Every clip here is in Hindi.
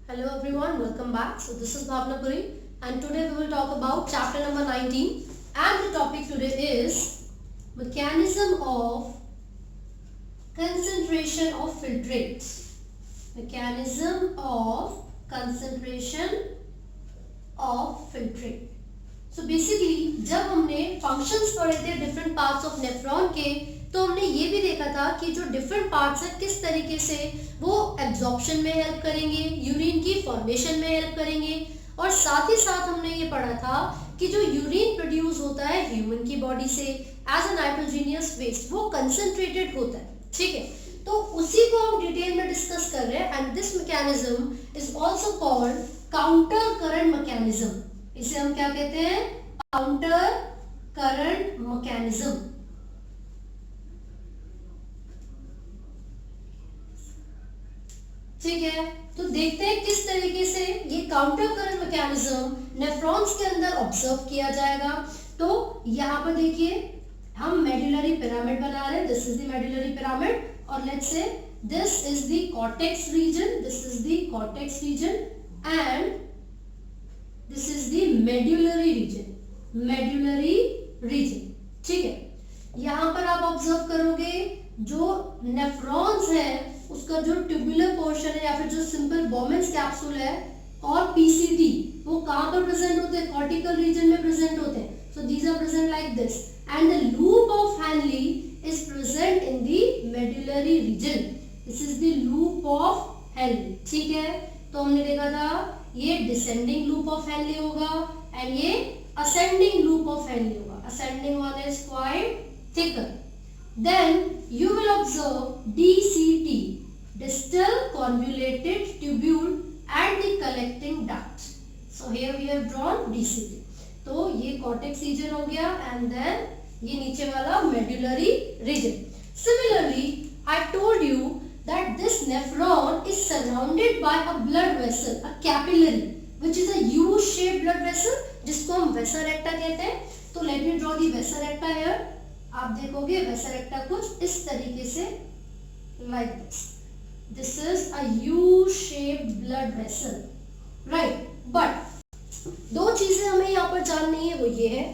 Hello everyone, welcome back. So this is Bhavna Puri and today we will talk about chapter number 19 and the topic today is mechanism of concentration of filtrates. Mechanism of concentration of filtrate. So basically जब हमने functions पढ़े थे different parts of nephron के तो हमने ये भी देखा था कि जो डिफरेंट पार्ट्स हैं किस तरीके से वो एब्जॉर्प्शन में हेल्प करेंगे, यूरिन की फॉर्मेशन में हेल्प करेंगे और साथ ही साथ हमने ये पढ़ा था कि जो यूरिन प्रोड्यूस होता है ह्यूमन की बॉडी से एज अ नाइट्रोजीनियस वेस्ट वो कंसंट्रेटेड होता है, ठीक है। तो उसी को हम डिटेल में डिस्कस कर रहे हैं and this mechanism is also called counter current mechanism. इसे हम क्या कहते हैं? Counter current mechanism. ठीक है, तो देखते हैं किस तरीके से ये काउंटर करंट मैकेनिज्म नेफ्रॉन्स के अंदर ऑब्जर्व किया जाएगा। तो यहाँ पर देखिए हम मेडुलरी पिरामिड बना रहे हैं, this is the medullary pyramid और let's say this is the cortex region, this is the cortex region and this is the medullary region, medullary region. ठीक है, यहाँ पर आप ऑब्जर्व करोगे जो नेफ्रॉन्स है उसका जो ट्यूबुलर पोर्शन है या फिर जो सिंपल बोमेन्स कैप्सूल है और पीसीटी वो कहां पर प्रेजेंट होते हैं? कॉर्टिकल रीजन में प्रेजेंट होते हैं। So these are present like this and the loop of Henle is present in the medullary region. This is the loop of Henle. ठीक है, तो हमने देखा था ये डिसेंडिंग लूप ऑफ हैनली होगा एंड ये असेंडिंग लूप ऑफ हैनली होगा। Ascending one is quite thicker. Then you will observe DCT, distal convoluted tubule at the collecting duct. So here we have drawn DCT. तो ये cortex region हो गया and then ये नीचे वाला medullary region. Similarly, I told you that this nephron is surrounded by a blood vessel, a capillary, which is a U-shaped blood vessel, जिसको हम vesa recta कहते हैं. तो let me draw the vesa recta here. आप देखोगे वैसा रेक्टा कुछ इस तरीके से like this. This is a U shaped blood vessel, right. But दो चीजें हमें यहाँ पर जाननी है, वो ये है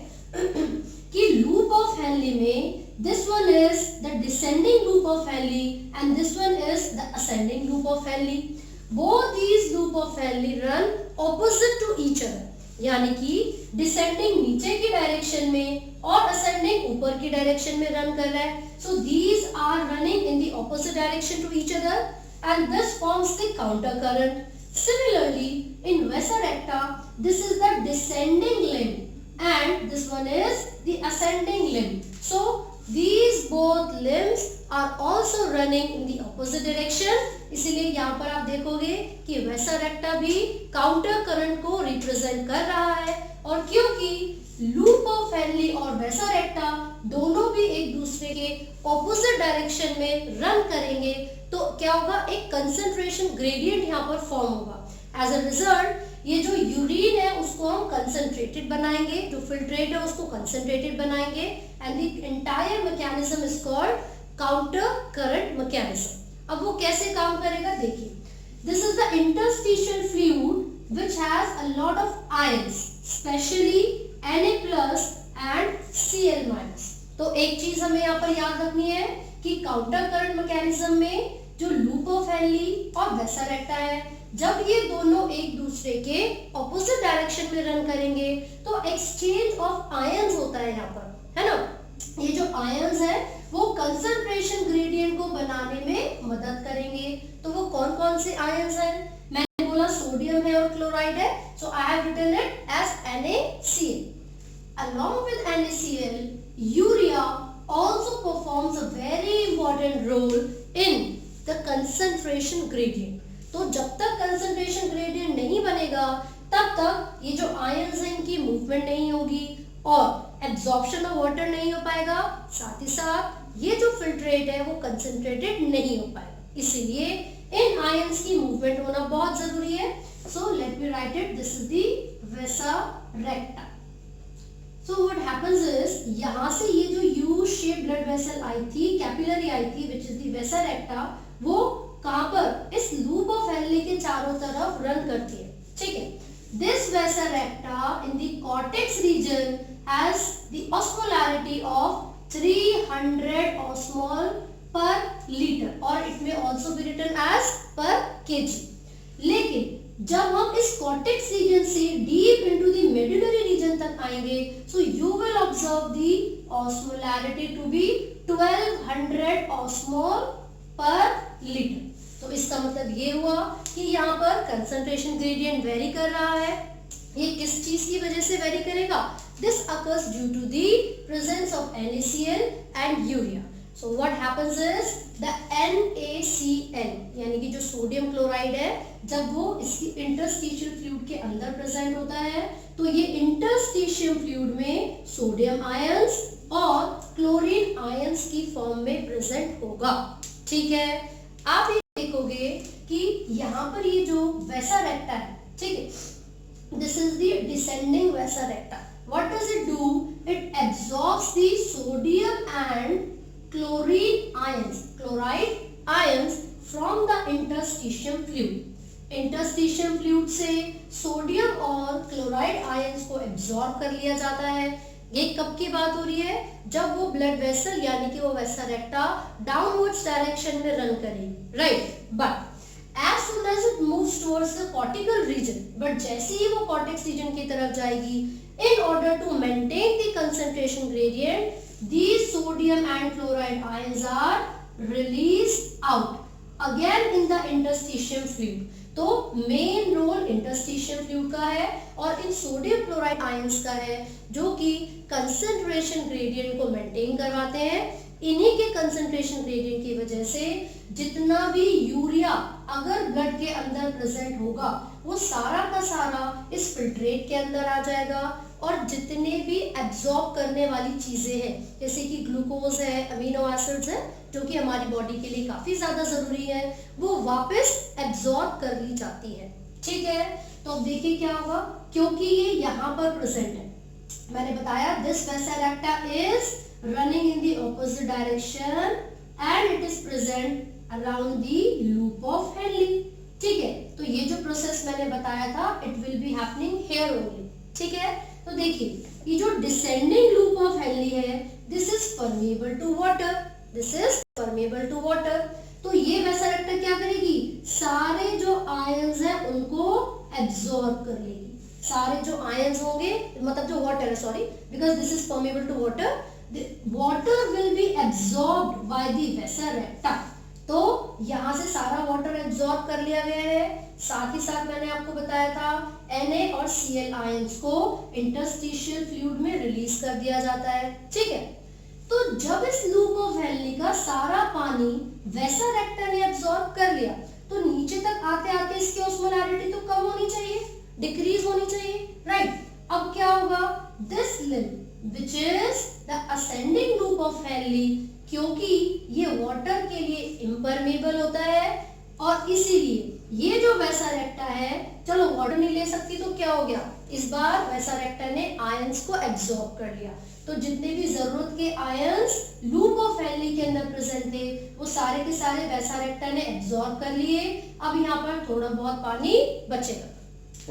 कि लूप ऑफ हैनली में this one is the descending loop of Henle and this one is the ascending loop of Henle. Both these loop of Henle run opposite to each other, यानी कि डिसेंडिंग नीचे की डायरेक्शन में और असेंडिंग ऊपर की डायरेक्शन में रन कर रहा है. So these are running in the opposite direction to each other and this forms the counter current. Similarly in vasa recta this is the descending limb and this one is the ascending limb. So these both limbs are also running in the opposite direction. इसीलिए यहाँ पर आप देखोगे कि वैसा रेक्टा भी काउंटर करंट को रिप्रेजेंट कर रहा है और क्योंकि लूप ऑफ हैनली और वैसा रेक्टा दोनों भी एक दूसरे के ऑपोजिट डायरेक्शन में रन करेंगे तो क्या होगा? एक कंसंट्रेशन ग्रेडियंट यहाँ पर फॉर्म होगा. एज अ रिजल्ट ये जो यूरिन है उसको हम कंसंट्रेटेड बनाएंगे, जो फिल्ट्रेट है उसको कंसंट्रेटेड बनाएंगे and the entire mechanism is called counter current mechanism. अब वो कैसे काम करेगा देखिए. This is the interstitial fluid which has a lot of ions, specially Na+ and Cl-. तो एक चीज हमें यहाँ पर याद रखनी है कि काउंटर करंट मैकेनिज्म में जो लूप ऑफ हैनली और वेसा रेक्टा है, जब ये दोनों एक दूसरे के ऑपोजिट डायरेक्शन में रन करेंगे तो एक्सचेंज ऑफ आयंस होता है यहाँ पर, है ना. ये जो आयंस है वो कंसंट्रेशन ग्रेडियंट को बनाने में मदद करेंगे. तो वो कौन कौन से आयंस हैं? मैंने बोला सोडियम है और क्लोराइड है, so I have written it as NaCl. Along with NaCl, urea also performs a very important role in the concentration gradient. तो जब तक कंसंट्रेशन ग्रेडियंट नहीं बनेगा तब तक ये जो आयंस हैं इनकी मूवमेंट नहीं होगी और एब्जॉर्प्शन ऑफ वाटर नहीं हो पाएगा. साथ ही साथ ये जो फिल्ट्रेट है वो कंसंट्रेटेड नहीं हो पाएगा. इसीलिए इन आयंस की मूवमेंट होना बहुत जरूरी है. So let me write it. This is the vasa recta. So what happens is यहाँ से ये जो यू शेप ब्लड वेसल आई थी, कैपिलरी आई थी, विच इज द वेसा रेक्टा, वो कहां पर? इस लूप ऑफ हैनली के चारों चारों तरफ रन करती है, ठीक है। This vasa recta in the cortex region has the osmolarity of 300 osmol per liter और it may also be written as per kg. लेकिन जब हम इस कॉर्टेक्स रीजन से deep into the medullary region तक आएंगे, so you will observe the osmolarity to be 1200 osmol per litre. तो इसका मतलब ये हुआ कि यहाँ पर कंसंट्रेशन ग्रेडियंट वेरी कर रहा है। ये किस चीज की वजह से वेरी करेगा? This occurs due to the presence of NaCl and urea. So what happens is the NaCl यानी कि जो सोडियम क्लोराइड है, जब वो इसकी इंटरस्टिशियल फ्लूइड के अंदर प्रेजेंट होता है तो ये इंटरस्टिशियल फ्लूइड में सोडियम आयंस और क्लोरीन आयंस की फॉर्म में प्रेजेंट होगा, ठीक है। आप ये देखोगे कि यहाँ पर ये जो वैसा रेक्टा है, ठीक है, this is the descending vasa recta. What does it do? It absorbs the sodium and chloride ions from the interstitium fluid. Interstitium fluid से सोडियम और क्लोराइड आयंस को एब्जॉर्ब कर लिया जाता है। ये कब की बात हो रही है? जब वो ब्लड वेसल यानी कि वो वैसा रेक्टा डाउनवर्ड्स डायरेक्शन में रन करेगी, right. But as soon as it moves towards the cortical region, but जैसे ही वो cortex region की तरफ जाएगी, in order to maintain the concentration gradient, these sodium and chloride ions are released out again in the interstitium fluid. तो मेन रोल इंटरस्टिशियल फ्लूइड का है और इन सोडियम क्लोराइड आयंस का है, जो कि कंसंट्रेशन ग्रेडियंट को मेंटेन करवाते हैं। इन्हीं के कंसंट्रेशन ग्रेडियंट की वजह से जितना भी यूरिया अगर ब्लड के अंदर प्रेजेंट होगा वो सारा का सारा इस फिल्ट्रेट के अंदर आ जाएगा और जितने भी एब्जॉर्ब करने वाली चीजें हैं जैसे कि ग्लूकोज है, अमीनो एसिड्स है, जो कि हमारी बॉडी के लिए काफी ज्यादा जरूरी है, वो वापस एब्जॉर्ब कर ली जाती है, ठीक है। तो अब देखिए क्या होगा, क्योंकि ये यहाँ पर प्रेजेंट है, मैंने बताया this vasa रेक्टा is running in the opposite direction and it is present around the loop of Henle, ठीक है। तो ये जो प्रोसेस मैंने बताया था it will be happening here only, ठीक है। तो देखिए ये जो descending loop of Henle है, this is permeable to water, this is permeable to water। तो ये वैसा रेक्टा क्या करेगी? सारे जो आयंस हैं उनको एब्जॉर्ब कर लेगी। सारे जो आयंस होंगे, मतलब जो वाटर है, sorry, because this is permeable to water, the water will be absorbed by the vasa recta। तो यहाँ से सारा वाटर एब्जॉर्ब कर लिया गया है। साथ ही साथ मैंने आपको बताया था Na और Cl आयंस को इंटरस्टिशियल फ्लूइड में रिलीज कर दिया जाता है, ठीक है। तो जब इस लूप ऑफ हेनले का सारा पानी वैसा रेक्टा ने एब्जॉर्ब कर लिया तो नीचे तक आते आते इसकी ऑस्मोलैरिटी तो कम होनी चाहिए, डिक्रीज होनी चाहिए, राइट। अब क्या होगा? This limb which is the ascending loop of Henle, क्योंकि ये वाटर के लिए इम्परमेबल होता है और इसीलिए ये जो वैसा रेक्टा है, चलो वाटर नहीं ले सकती तो क्या हो गया, इस बार वैसा रेक्टा ने आयंस को एब्जॉर्ब कर लिया। तो जितने भी जरूरत के आयंस लूप ऑफ हेनले के अंदर प्रेजेंट थे वो सारे के सारे वैसा रेक्टा ने एब्जॉर्ब कर लिए। अब यहाँ पर थोड़ा बहुत पानी बचेगा,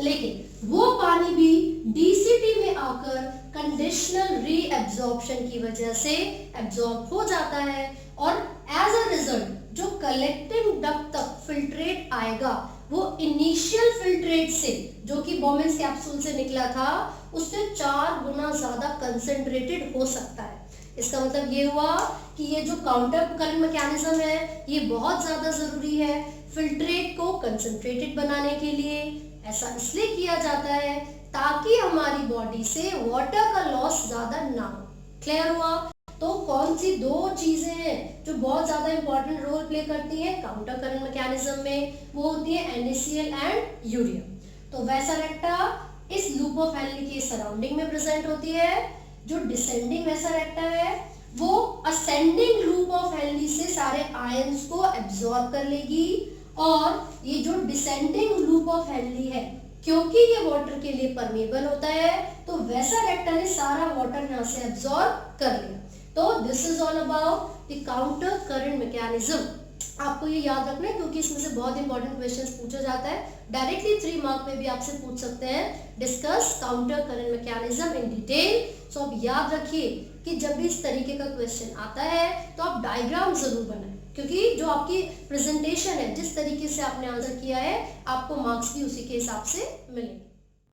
लेकिन वो पानी भी डीसीटी में आकर कंडीशनल रीएब्जॉर्प्शन की वजह से एब्जॉर्ब हो जाता है और एज अ रिजल्ट जो कलेक्टिंग डक्ट तक फिल्ट्रेट आएगा वो इनिशियल फिल्ट्रेट से, जो कि बोमेंस कैप्सूल से निकला था, उससे 4 गुना ज्यादा कंसेंट्रेटेड हो सकता है। इसका मतलब ये हुआ कि ये जो काउंटर करंट मैकेनिज्म है ये बहुत ज्यादा जरूरी है फिल्ट्रेट को कंसेंट्रेटेड बनाने के लिए। ऐसा इसलिए किया जाता है ताकि हमारी बॉडी से वाटर का लॉस ज्यादा ना हो। क्लियर हुआ? तो कौन सी 2 चीजें हैं जो बहुत ज्यादा इंपॉर्टेंट रोल प्ले करती हैं काउंटर करंट मैकेनिज्म में? वो होती है NaCl एंड यूरिया। तो वैसा रेक्टा इस लूप ऑफ हेनले के सराउंडिंग में प्रेजेंट होती है। जो डिसेंडिंग वैसा रेक्टा है वो असेंडिंग लूप ऑफ हेनले से सारे आयंस को एब्जॉर्ब कर लेगी और ये जो डिसेंडिंग लूप ऑफ हेनले है क्योंकि ये वाटर के लिए परमेबल होता है तो वैसा रेक्टा ने सारा वाटर यहाँ से एब्जॉर्ब कर लिया। तो this is all about the counter current mechanism. आपको ये याद रखना है क्योंकि इसमें से बहुत इंपॉर्टेंट क्वेश्चंस पूछा जाता है। डायरेक्टली 3 मार्क में भी आपसे पूछ सकते हैं, discuss counter current mechanism in detail. So अब याद रखिए कि जब भी इस तरीके का क्वेश्चन आता है तो आप डायग्राम जरूर बनाएं, क्योंकि जो आपकी प्रेजेंटेशन है, जिस तरीके से आपने आंसर किया है, आपको मार्क्स भी उसी के हिसाब से मिलेंगे।